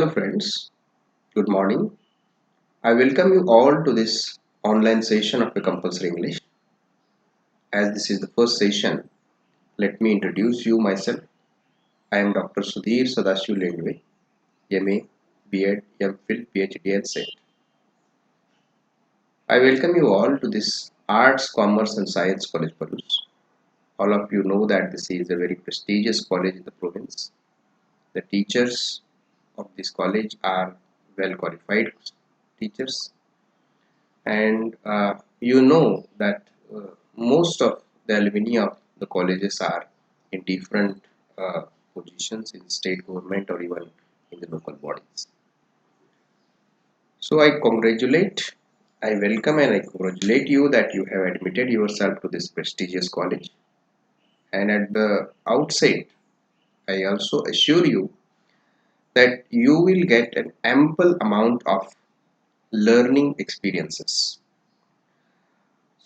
Hello friends, good morning. I welcome you all to this online session of the Compulsory English. As this is the first session, let me introduce you myself. I am Dr. Sudhir Sadashiv Lendave, MA, B.Ed, MPhil, PhD and SET. I welcome you all to this Arts, Commerce and Science College Palus. All of you know that this is a very prestigious college in the province. The teachers of this college are well qualified teachers, and you know that most of the alumni of the colleges are in different positions in state government or even in the local bodies. So I welcome and I congratulate you that you have admitted yourself to this prestigious college. And at the outset, I also assure you that you will get an ample amount of learning experiences.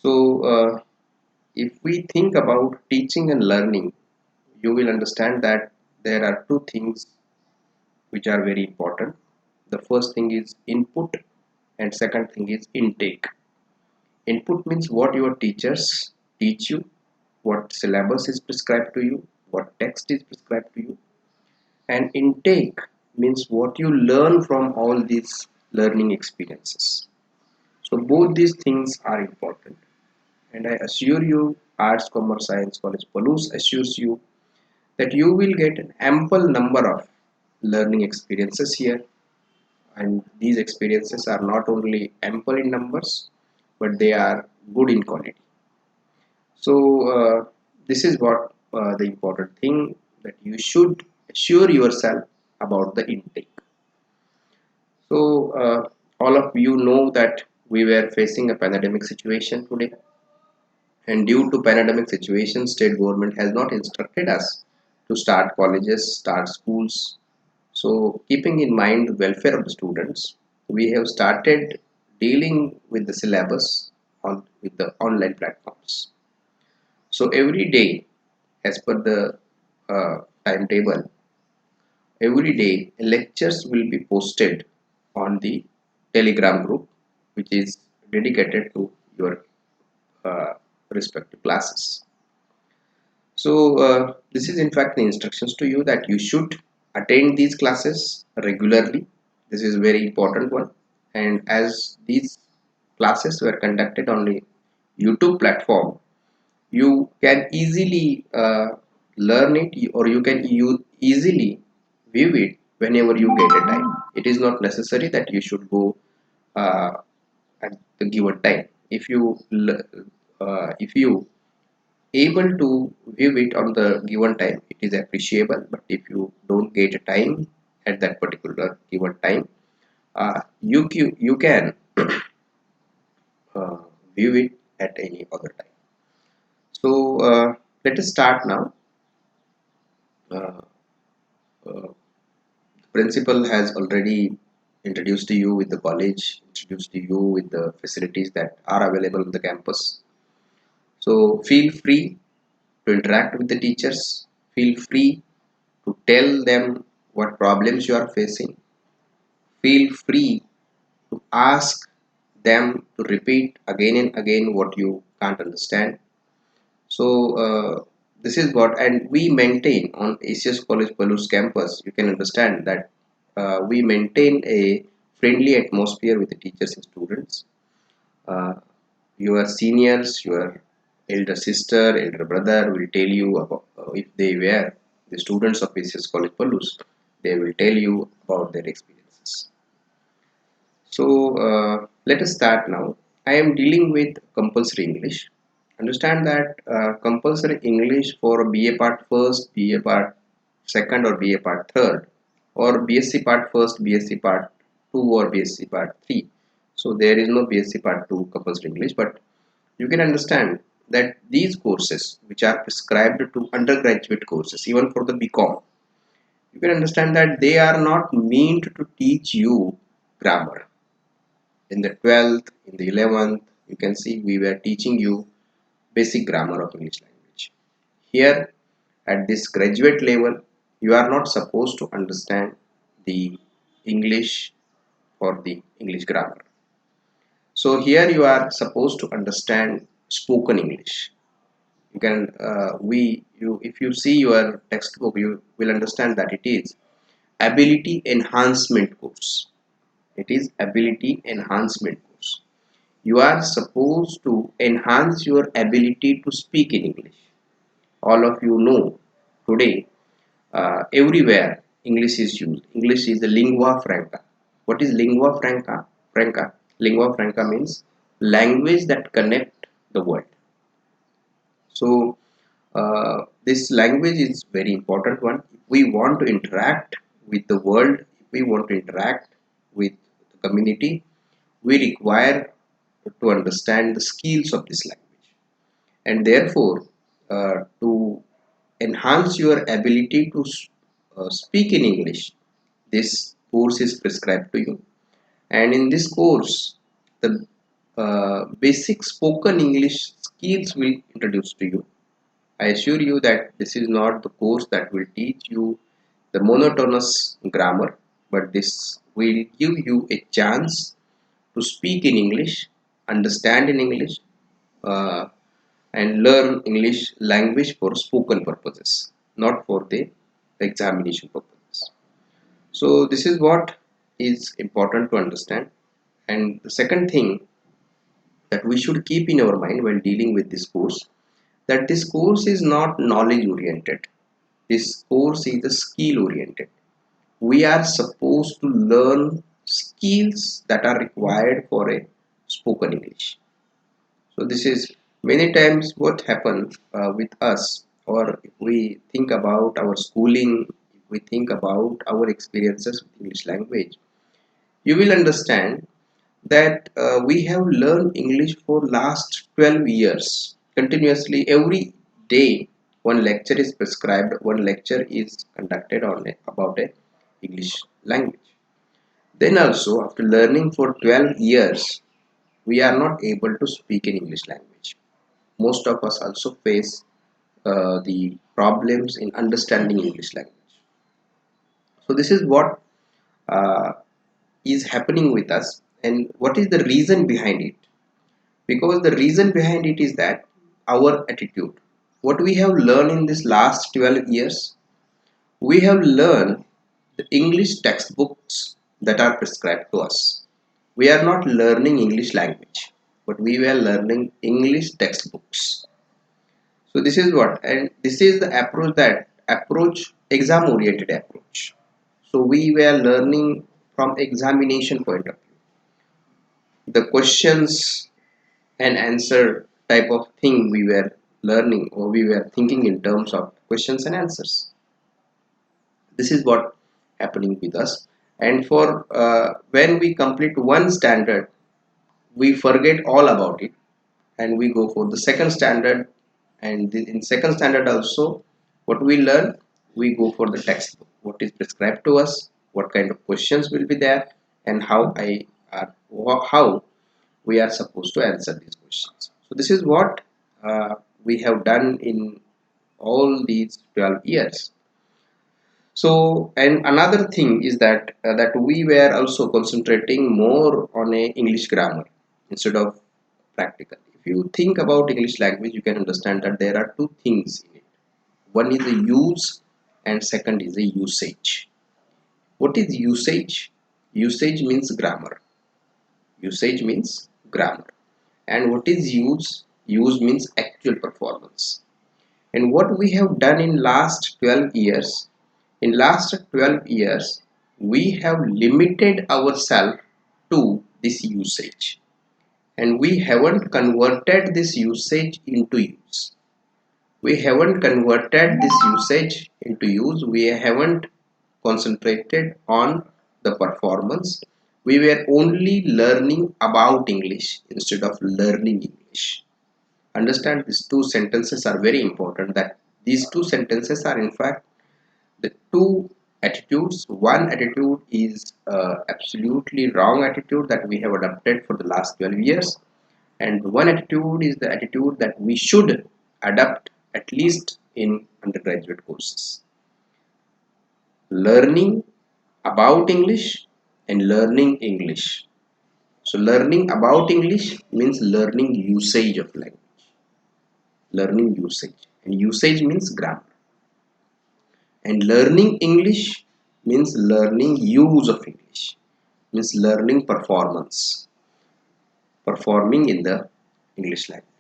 So, if we think about teaching and learning, you will understand that there are two things which are very important. The first thing is input, and second thing is intake. Input means what your teachers teach you, what syllabus is prescribed to you, what text is prescribed to you, and intake means what you learn from all these learning experiences. So both these things are important, and I assure you, Arts, Commerce, Science College Palus assures you that you will get an ample number of learning experiences here, and these experiences are not only ample in numbers but they are good in quality. So this is what the important thing, that you should assure yourself about the intake. So all of you know that we were facing a pandemic situation today, and due to pandemic situation, state government has not instructed us to start colleges, start schools. So keeping in mind the welfare of the students, we have started dealing with the syllabus with the online platforms. So every day, as per the timetable, every day lectures will be posted on the Telegram group, which is dedicated to your uh, respective classes. So this is in fact the instructions to you that you should attend these classes regularly. This is a very important one. And as these classes were conducted on the YouTube platform, you can easily learn it, or you can easily view it whenever you get a time. It is not necessary that you should go uh, at the given time. If you able to view it on the given time, it is appreciable. But if you don't get a time at that particular given time, you can uh, view it at any other time. So let us start now. uh, uh, the principal has already introduced to you with the college, introduced to you with the facilities that are available on the campus. So feel free to interact with the teachers, feel free to tell them what problems you are facing. Feel free to ask them to repeat again and again what you can't understand. So, this is what, and we maintain on ACS College Palus campus. You can understand that we maintain a friendly atmosphere with the teachers and students. Uh, your seniors, your elder sister, elder brother will tell you about, if they were the students of ACS College Palus, they will tell you about their experiences. So let us start now. I am dealing with compulsory English. Understand that compulsory English for BA part first, BA part second, or BA part third, or B.Sc part first, B.Sc part two, or B.Sc part three. So there is no B.Sc part two compulsory English, but you can understand that these courses, which are prescribed to undergraduate courses, even for the BCom, you can understand that they are not meant to teach you grammar. In the 12th, in the 11th, you can see we were teaching you basic grammar of English language. Here, at this graduate level, you are not supposed to understand the English for the English grammar. So here you are supposed to understand spoken English. You can if you see your textbook, you will understand that it is ability enhancement course. It is ability enhancement course. You are supposed to enhance your ability to speak in English. All of you know today, everywhere English is used. English is the lingua franca. What is lingua franca? Lingua franca means language that connect the world. So this language is very important one. If we want to interact with the world, if we want to interact with the community, we require to understand the skills of this language. And therefore, to enhance your ability to speak in English, this course is prescribed to you. And in this course, the basic spoken English skills will introduce to you. I assure you that this is not the course that will teach you the monotonous grammar, but this will give you a chance to speak in English, understand in English, uh, and learn English language for spoken purposes, not for the examination purposes. So this is what is important to understand. And the second thing that we should keep in our mind while dealing with this course, that this course is not knowledge oriented. This course is a skill oriented. We are supposed to learn skills that are required for a spoken English. So this is many times what happens with us, or if we think about our schooling, if we think about our experiences with English language, you will understand that we have learned English for last 12 years continuously. Every day one lecture is prescribed, one lecture is conducted on it about a English language. Then also after learning for 12 years, we are not able to speak in English language. Most of us also face the problems in understanding English language. So this is what uh, is happening with us, and what is the reason behind it? Because the reason behind it is that our attitude, what we have learned in this last 12 years, we have learned the English textbooks that are prescribed to us. We are not learning English language, but we were learning English textbooks. So this is what, and this is the approach, exam oriented approach. So we were learning from examination point of view, the questions and answer type of thing we were learning, or we were thinking in terms of questions and answers. This is what happening with us. And for when we complete one standard, we forget all about it, and we go for the second standard. And in second standard also, what we learn, we go for the textbook, what is prescribed to us, what kind of questions will be there, and how we are supposed to answer these questions. So this is what we have done in all these 12 years. So, and another thing is that we were also concentrating more on a English grammar instead of practical. If you think about English language, you can understand that there are two things in it. One is the use, and second is the usage. What is usage? Usage means grammar. Usage means grammar. And what is use? Use means actual performance. And what we have done in last 12 years, in last 12 years, we have limited ourselves to this usage, and we haven't converted this usage into use. We haven't converted this usage into use. We haven't concentrated on the performance. We were only learning about English instead of learning English. Understand, these two sentences are very important, that these two sentences are in fact the two attitudes. One attitude is absolutely wrong attitude that we have adopted for the last 12 years, and one attitude is the attitude that we should adopt at least in undergraduate courses. Learning about English and learning English. So learning about English means learning usage of language. Learning usage. And usage means grammar. And learning English means learning use of English. Means learning performance. Performing in the English language.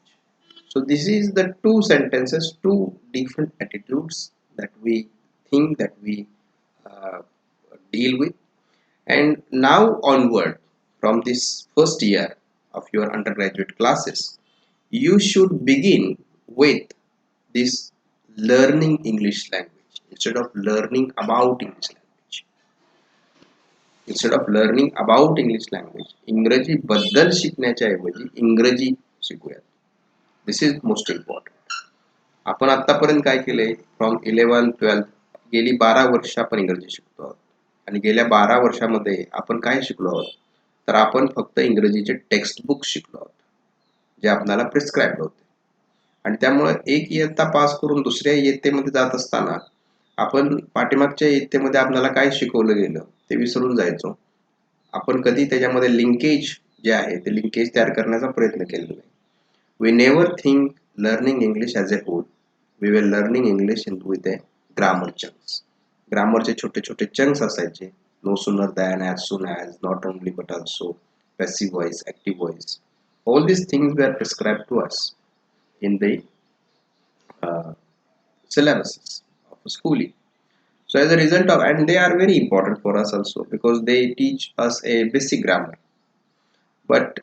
So this is the two sentences, two different attitudes that we think that we uh, deal with. And now onward, from this first year of your undergraduate classes, you should begin with this learning English language instead of learning about English language. Instead of learning about English language, इंग्रजी बद्दल शिकण्याच्या ऐवजी इंग्रजी शिकूया. This is most important. आपण आतापर्यंत काय केले, फ्रॉम 11th-12th गेली 12 वर्ष आपण इंग्रजी शिकतो आहोत. आणि गेल्या 12 वर्षामध्ये आपण काय शिकलो आहोत, तर आपण फक्त इंग्रजीचे टेक्स्ट बुक शिकलो आहोत, जे आपल्याला प्रिस्क्राईब होते. आणि त्यामुळे एक इयत्ता पास करून दुसऱ्या इयत्तेमध्ये जात असताना आपण पाठीमागच्या इयत्तेमध्ये आपल्याला काय शिकवलं गेलं ते विसरून जायचो. आपण कधी त्याच्यामध्ये लिंकेज जे आहे ते लिंकेज तयार करण्याचा प्रयत्न केलेला नाही. We never think learning English as a whole. We were learning English with a grammar chunks. ग्रामरचे छोटे छोटे चंक्स असायचे. No sooner than, as soon as, not only but also, passive voice, active voice. All these things were prescribed to us in the uh, syllabuses of schooling. So as a result of, and they are very important for us also because they teach us a basic grammar. But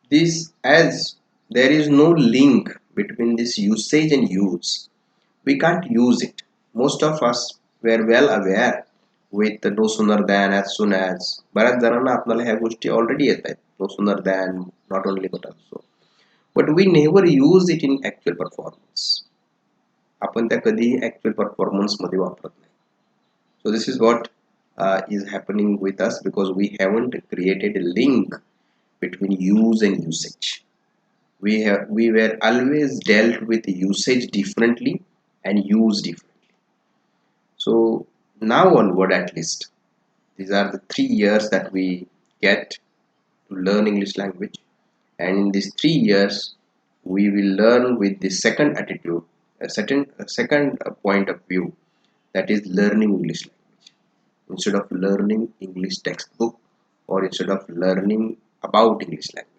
this, as there is no link between this usage and use, we can't use it. Most of us were well aware with the no sooner than, as soon as. बऱ्याच जणांना आपल्याला ह्या गोष्टी already येत आहेत. No sooner than, not only but also. But we never use it in actual performance. आपण त्या कधीही actual performance मध्ये वापरत नाही. So this is what is happening with us because we haven't created a link between use and usage. We were always dealt with usage differently and use differently. So now onward, at least these are the 3 years that we get to learn English language, and in these 3 years we will learn with the second attitude, a second point of view, that is learning English language instead of learning English textbook or instead of learning about English language.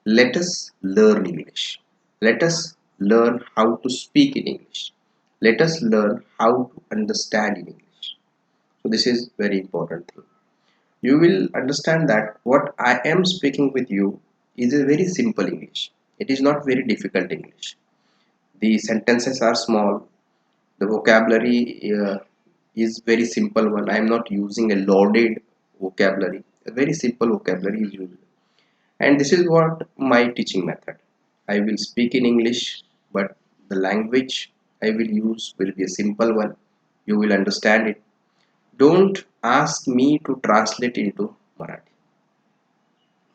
Let us learn English. Let us learn how to speak in English. Let us learn how to understand in English. So this is very important thing. You will understand that what I am speaking with you is a very simple English. It is not very difficult English. The sentences are small. The vocabulary is very simple one. I am not using a loaded vocabulary. A very simple vocabulary is used. And this is what my teaching method. I will speak in English, but the language I will use will be a simple one. You will understand it. Don't ask me to translate into Marathi.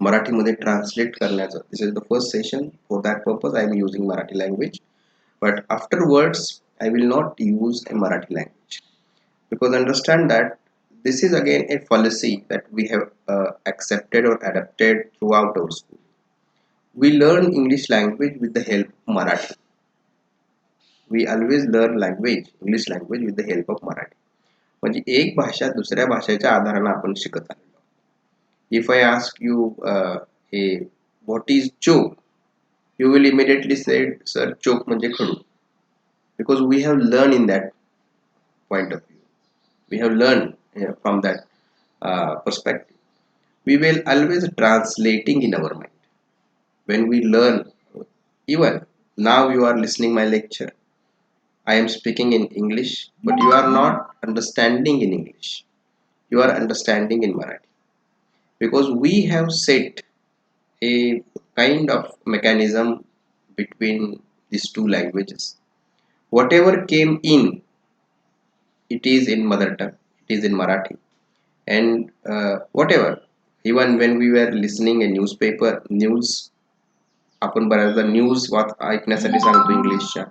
मराठीमध्ये translate करण्याचं, this is the first session. For that purpose I am using Marathi language, but afterwards I will not use a Marathi language because understand that this is again a fallacy that we have accepted or adapted throughout our school. We learn English language with the help of Marathi. We always learn English language with the help of Marathi. म्हणजे एक भाषा दुसऱ्या भाषेच्या आधाराने आपण शिकत आलो. If I ask you, hey, what is choke? You will immediately say, sir, choke म्हणजे खडू. Because we have learned in that point of view. We have learned from that perspective. We will always translating in our mind. When we learn, even now you are listening my lecture. I am speaking in English, but you are not understanding in English. You are understanding in Marathi. Because we have set a kind of mechanism between these two languages. Whatever came in, it is in mother tongue, it is in Marathi. And whatever, even when we were listening a newspaper, news, आपण बऱ्याचदा news ऐकण्यासाठी सांगतो इंग्लिशच्या,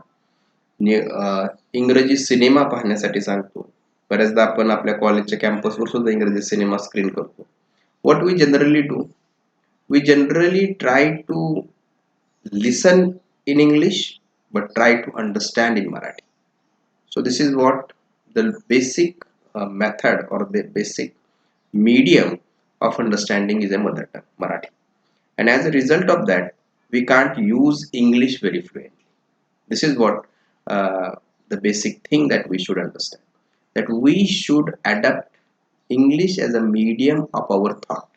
इंग्रजी cinema पाहण्यासाठी सांगतो. बऱ्याचदा आपण आपल्या कॉलेजच्या कॅम्पसवर सुद्धा इंग्रजी सिनेमा स्क्रीन करतो. What we generally do, we generally try to listen in English but try to understand in Marathi. So this is what the basic method or the basic medium of understanding is a mother tongue, Marathi. And as a result of that, we can't use English very fluently. This is what the basic thing that we should understand, that we should adapt English as a medium of our thought.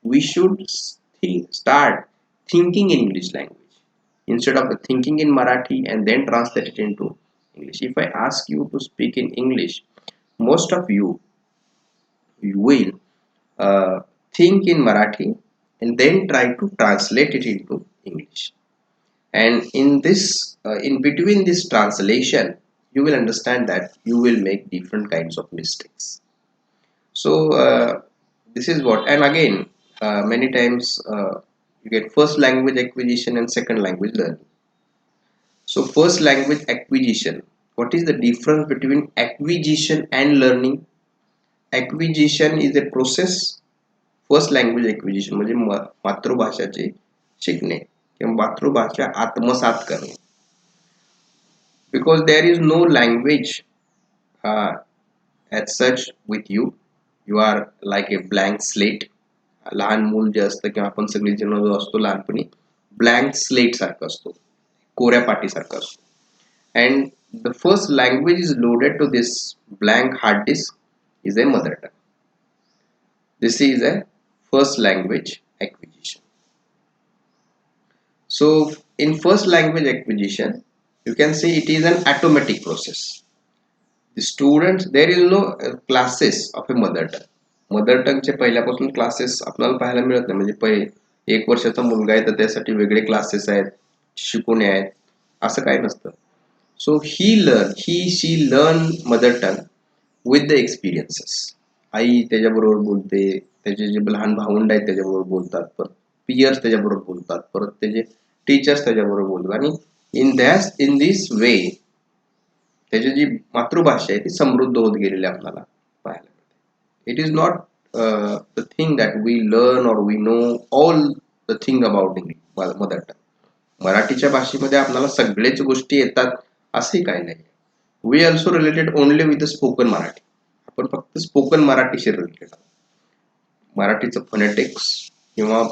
We should start thinking in English language instead of thinking in Marathi and then translate it into English. If I ask you to speak in English, most of you will think in Marathi and then try to translate it into English. And in this, in between this translation, you will understand that you will make different kinds of mistakes. So this is what, and again, many times you get first language acquisition and second language learning. So first language acquisition, what is the difference between acquisition and learning? Acquisition is a process. First language acquisition म्हणजे मातृभाषाचे शिकणे किंवा मातृभाषा आत्मसात करणे. Because there is no language as such with you. You are like a blank slate. लहान मूल जे असतं किंवा आपण सगळे जण जो असतो लहानपणी ब्लँक स्लेट सारखं असतो, कोऱ्या पाटीसारखं असतो. And the first language is loaded to this blank hard disk is a mother tongue. This is a first language acquisition. So in first language acquisition, you can see it is an automatic process. The students, there is no classes of a mother tongue. Mother टंगचे पहिल्यापासून classes आपल्याला पाहायला मिळत नाही. म्हणजे 1 वर्षाचा मुलगा आहे तर त्यासाठी वेगळे क्लासेस आहेत, शिकवणे आहेत, असं काही नसतं. So he she learn mother tongue with the experiences. आई त्याच्याबरोबर बोलते, त्याचे जे लहान भावंड आहेत त्याच्याबरोबर बोलतात, परत पियर्स त्याच्याबरोबर बोलतात, परत त्याचे टीचर्स त्याच्याबरोबर बोलतात. आणि इन दिस वे त्याची जी मातृभाषा आहे ती समृद्ध होत गेलेली आपल्याला पाहायला मिळते. It is not the thing that we learn or we know all the thing about mother tongue. मराठीच्या भाषेमध्ये आपल्याला सगळेच गोष्टी येतात असंही काही नाही. We also related only with the spoken Marathi. आपण फक्त स्पोकन मराठीशी रिलेटेड आहोत. मराठीचं फोनेटिक्स किंवा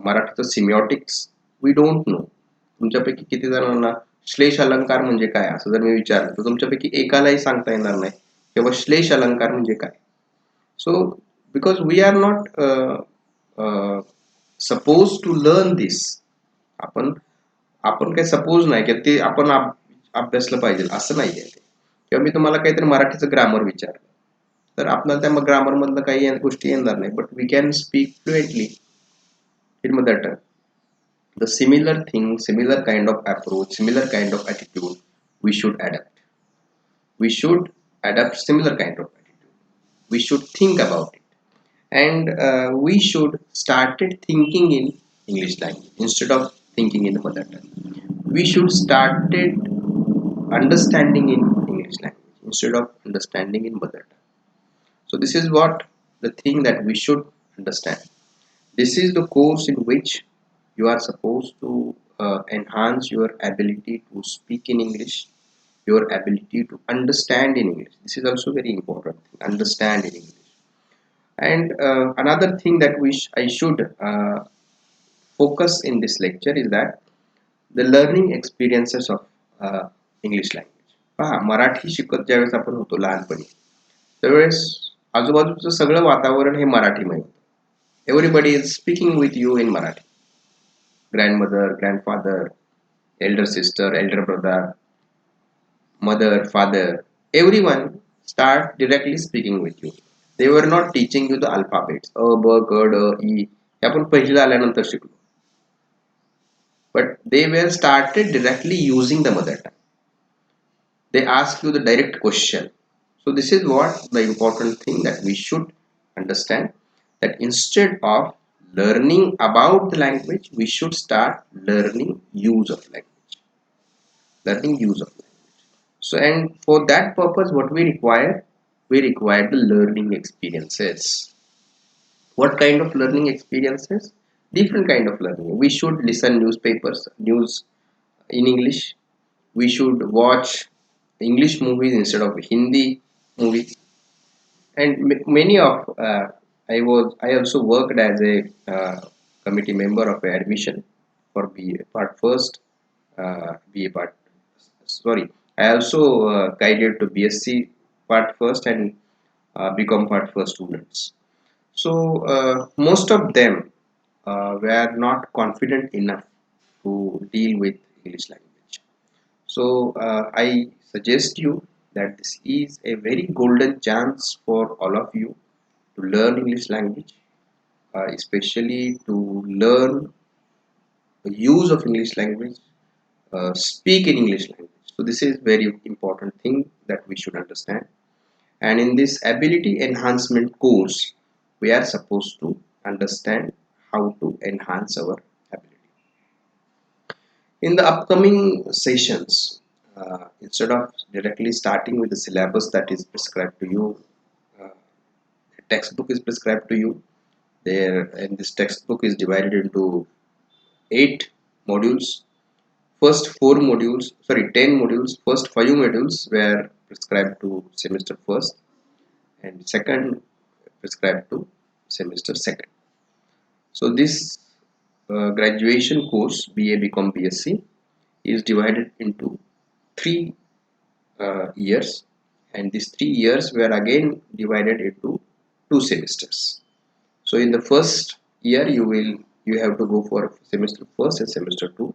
मराठीचं सिमिओटिक्स वी डोंट नो. तुमच्यापैकी किती जणांना श्लेष अलंकार म्हणजे काय असं जर मी विचारलं तर तुमच्यापैकी एकालाही सांगता येणार नाही किंवा श्लेष अलंकार म्हणजे काय. So because we are not suppose to learn this. आपण काही सपोज नाही की ते आपण अभ्यासलं पाहिजे असं नाही आहे. किंवा मी तुम्हाला काहीतरी मराठीचं ग्रामर विचारलं तर आपल्याला त्या ग्रामर मधलं काही गोष्टी येणार नाही, but we can speak fluently in mother tongue. The similar thing, similar kind of approach, similar kind of attitude we should adapt. We should adapt similar kind of attitude. We should think about it, and we should started thinking in English language instead of thinking in the mother tongue. We should started understanding in English language instead of understanding in mother tongue. So this is what the thing that we should understand. This is the course in which you are supposed to enhance your ability to speak in English, your ability to understand in English. This is also very important. Understand in English. And another thing that I should focus in this lecture is that the learning experiences of English language. पहा, मराठी शिकत ज्यावेळेस आपण होतो लहानपणी त्यावेळेस आजूबाजूचं सगळं वातावरण हे मराठीमय होतं. Everybody is speaking with you in Marathi. Grandmother, grandfather, elder sister, elder brother, mother, father, everyone start directly speaking with you. They were not teaching you the alphabets. A, B, K, D, E. हे आपण पहिलीला आल्यानंतर शिकलो. But they were started directly using the mother tongue. They ask you the direct question. So this is what the important thing that we should understand, that instead of learning about the language, we should start learning use of language. Learning use of language. So, and for that purpose, what we require? we require the learning experiences. What kind of learning experiences? Different kind of learning. We should listen newspapers, news in English. We should watch English movies instead of Hindi movies. And many of I also worked as a committee member of admission for BA part first, BA part sorry, I also guided to B.Sc part first and become part first students. So most of them were not confident enough to deal with English language. So I suggest you that this is a very golden chance for all of you to learn English language, especially to learn the use of English language, speak in English language. So this is very important thing that we should understand. And in this ability enhancement course, we are supposed to understand how to enhance our ability. In the upcoming sessions, instead of directly starting with the syllabus that is prescribed to you, a textbook is prescribed to you there, and this textbook is divided into 8 modules. First 4 modules, sorry, 10 modules. First 5 modules were prescribed to semester first, and second prescribed to semester second. So this graduation course, BA become B.Sc, is divided into 3 years, and these 3 years were again divided into 2 semesters. So in the first year you have to go for semester first and semester 2.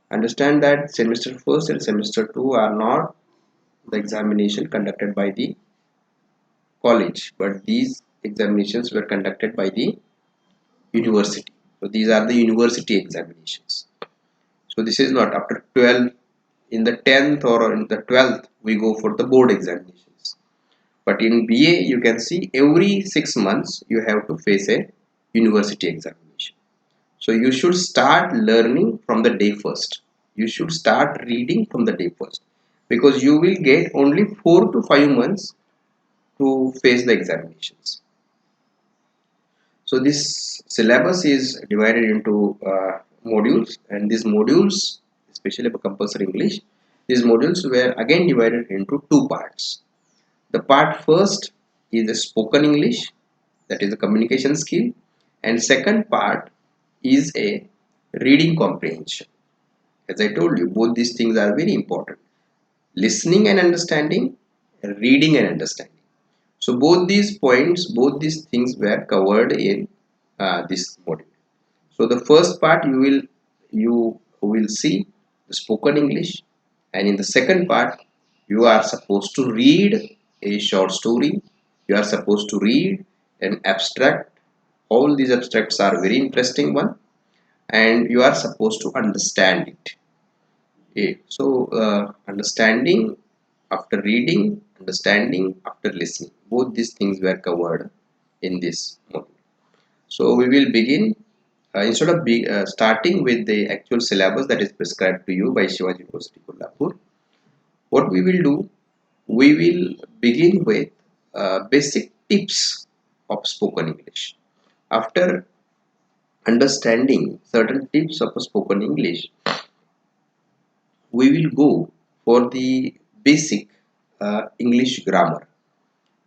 Understand that semester first and semester 2 are not the examination conducted by the college, but these examinations were conducted by the university. So these are the university examinations. So this is not after 12, in the 10th or in the 12th we go for the board examinations. But in BA you can see every 6 months you have to face a university examination. So you should start learning from the day first. You should start reading from the day first, because you will get only 4 to 5 months to face the examinations. So this syllabus is divided into modules, and these modules, especially for compulsory English, these modules were again divided into 2 parts. The part first is the spoken English, that is a communication skill, and second part is a reading comprehension. As I told you, both these things are very important: listening and understanding, and reading and understanding. So both these points, both these things were covered in this module. So the first part you will see the spoken English, and in the second part you are supposed to read a short story. You are supposed to read an abstract. All these abstracts are very interesting one, and you are supposed to understand it. Okay. So understanding after reading, understanding after listening, both these things were covered in this module. So we will begin, instead of starting with the actual syllabus that is prescribed to you by Shivaji University Kolhapur. What we will do, we will begin with basic tips of spoken English. After understanding certain tips of spoken English, we will go for the basic English grammar.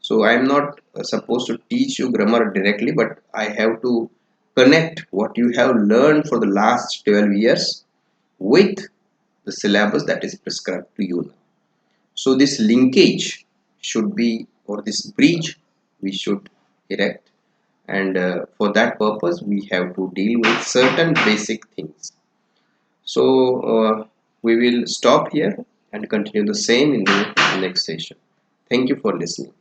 So I am not supposed to teach you grammar directly, but I have to connect what you have learned for the last 12 years with the syllabus that is prescribed to you now. So this linkage should be, or this bridge we should erect, and for that purpose we have to deal with certain basic things. So we will stop here and continue the same in the next session. Thank you for listening.